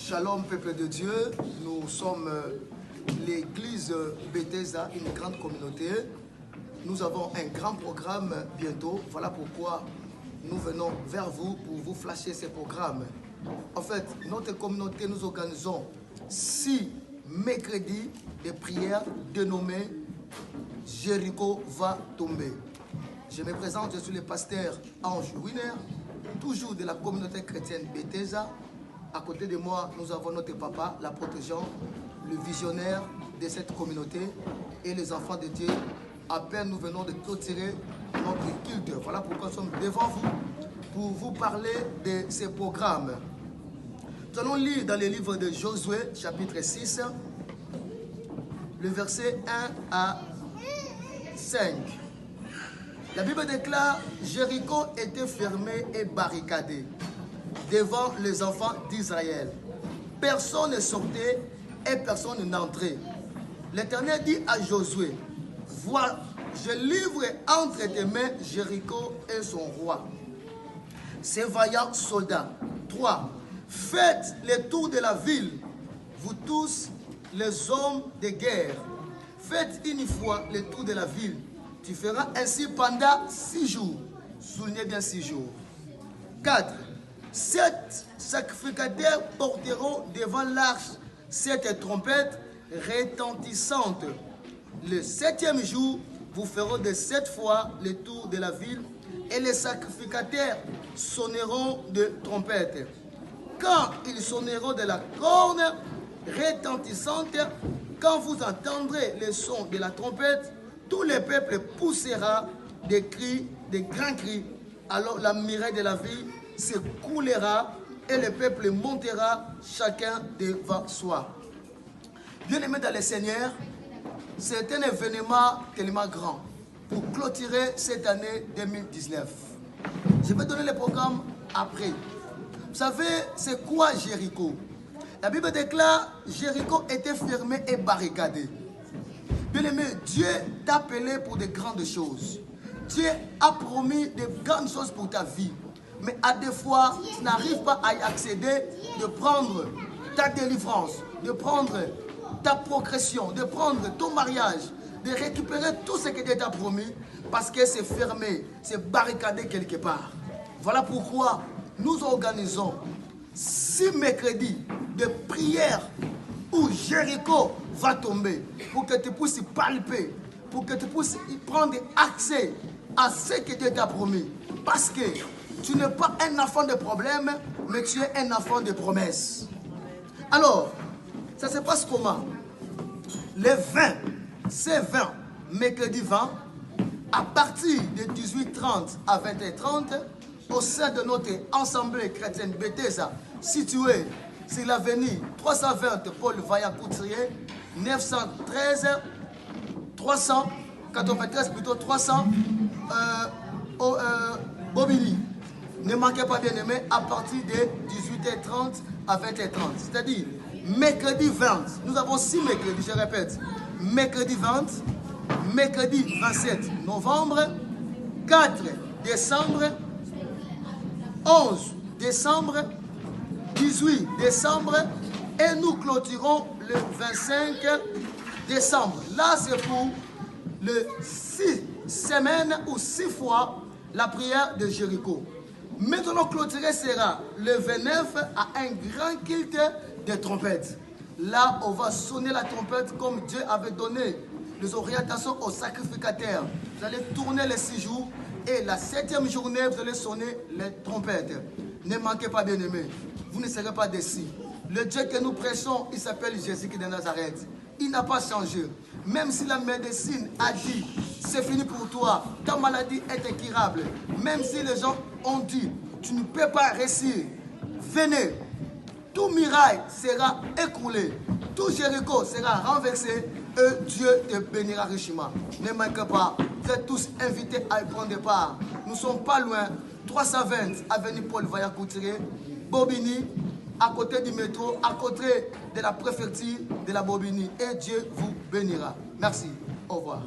Shalom, peuple de Dieu. Nous sommes l'église Bethesda, une grande communauté. Nous avons un grand programme bientôt. Voilà pourquoi nous venons vers vous pour vous flasher ces programmes. En fait, notre communauté, nous organisons 6 mercredis de prières dénommés Jéricho va tomber. Je me présente, je suis le pasteur Ange Winner, toujours de la communauté chrétienne Bethesda. À côté de moi, nous avons notre papa, l'apôtre Jean, le visionnaire de cette communauté et les enfants de Dieu. À peine nous venons de clôturer notre culte. Voilà pourquoi nous sommes devant vous pour vous parler de ces programmes. Nous allons lire dans le livre de Josué, chapitre 6, le verset 1 à 5. La Bible déclare, Jéricho était fermé et barricadé devant les enfants d'Israël. Personne ne sortait et personne n'entrait. L'Éternel dit à Josué, vois, je livre entre tes mains Jéricho et son roi, ses vaillants soldats. 3. Faites le tour de la ville, vous tous les hommes de guerre. Faites une fois le tour de la ville. Tu feras ainsi pendant 6 jours. Soulignez bien 6 jours. 4. 7 sacrificateurs porteront devant l'arche 7 trompettes retentissantes. Le 7e jour, vous ferez de 7 fois le tour de la ville et les sacrificateurs sonneront de trompettes. Quand ils sonneront de la corne retentissante, quand vous entendrez le son de la trompette, tout le peuple poussera des cris, des grands cris. Alors la muraille de la ville se coulera et le peuple montera chacun devant soi. Bien-aimés dans le Seigneur, c'est un événement tellement grand pour clôturer cette année 2019. Je vais donner le programme après. Vous savez, c'est quoi Jéricho? La Bible déclare, Jéricho était fermé et barricadé. Bien-aimé, Dieu t'a appelé pour de grandes choses. Dieu a promis de grandes choses pour ta vie. Mais à des fois, tu n'arrives pas à y accéder, de prendre ta délivrance, de prendre ta progression, de prendre ton mariage, de récupérer tout ce que Dieu t'a promis, parce que c'est fermé, c'est barricadé quelque part. Voilà pourquoi nous organisons 6 mercredis de prière où Jéricho va tomber, pour que tu puisses palper, pour que tu puisses prendre accès à ce que Dieu t'a promis. Parce que tu n'es pas un enfant de problème, mais tu es un enfant de promesses. Alors, ça se passe comment? Les 20, c'est 20, mercredi 20, à partir de 18h30 à 20h30, au sein de notre assemblée chrétienne Bethesda, située sur l'avenue 320 Paul Vaillant-Couturier, 913, 393 plutôt 300 Bobigny. Ne manquez pas, bien aimé, à partir de 18h30 à 20h30. C'est-à-dire, mercredi 20, nous avons 6 mercredis, je répète. Mercredi 20, mercredi 27 novembre, 4 décembre, 11 décembre, 18 décembre et nous clôturons le 25 décembre. Là, c'est pour le 6 semaines ou 6 fois la prière de Jéricho. Maintenant, clôturé sera le 29 à un grand culte de trompettes. Là, on va sonner la trompette comme Dieu avait donné les orientations aux sacrificateurs. Vous allez tourner les 6 jours et la 7e journée, vous allez sonner les trompettes. Ne manquez pas, bien-aimés. Vous ne serez pas déçus. Le Dieu que nous prêchons, il s'appelle Jésus-Christ de Nazareth. Il n'a pas changé. Même si la médecine a dit, c'est fini pour toi, ta maladie est incurable. Même si les gens ont dit, tu ne peux pas réussir, venez. Tout miracle sera écroulé. Tout Jéricho sera renversé. Et Dieu te bénira richement. Ne manquez pas. Vous êtes tous invités à y prendre part. Nous ne sommes pas loin. 320 avenue Paul Vaillant-Couturier, Bobigny, à côté du métro, à côté de la préfecture de la Bobigny. Et Dieu vous bénira. Merci. Au revoir.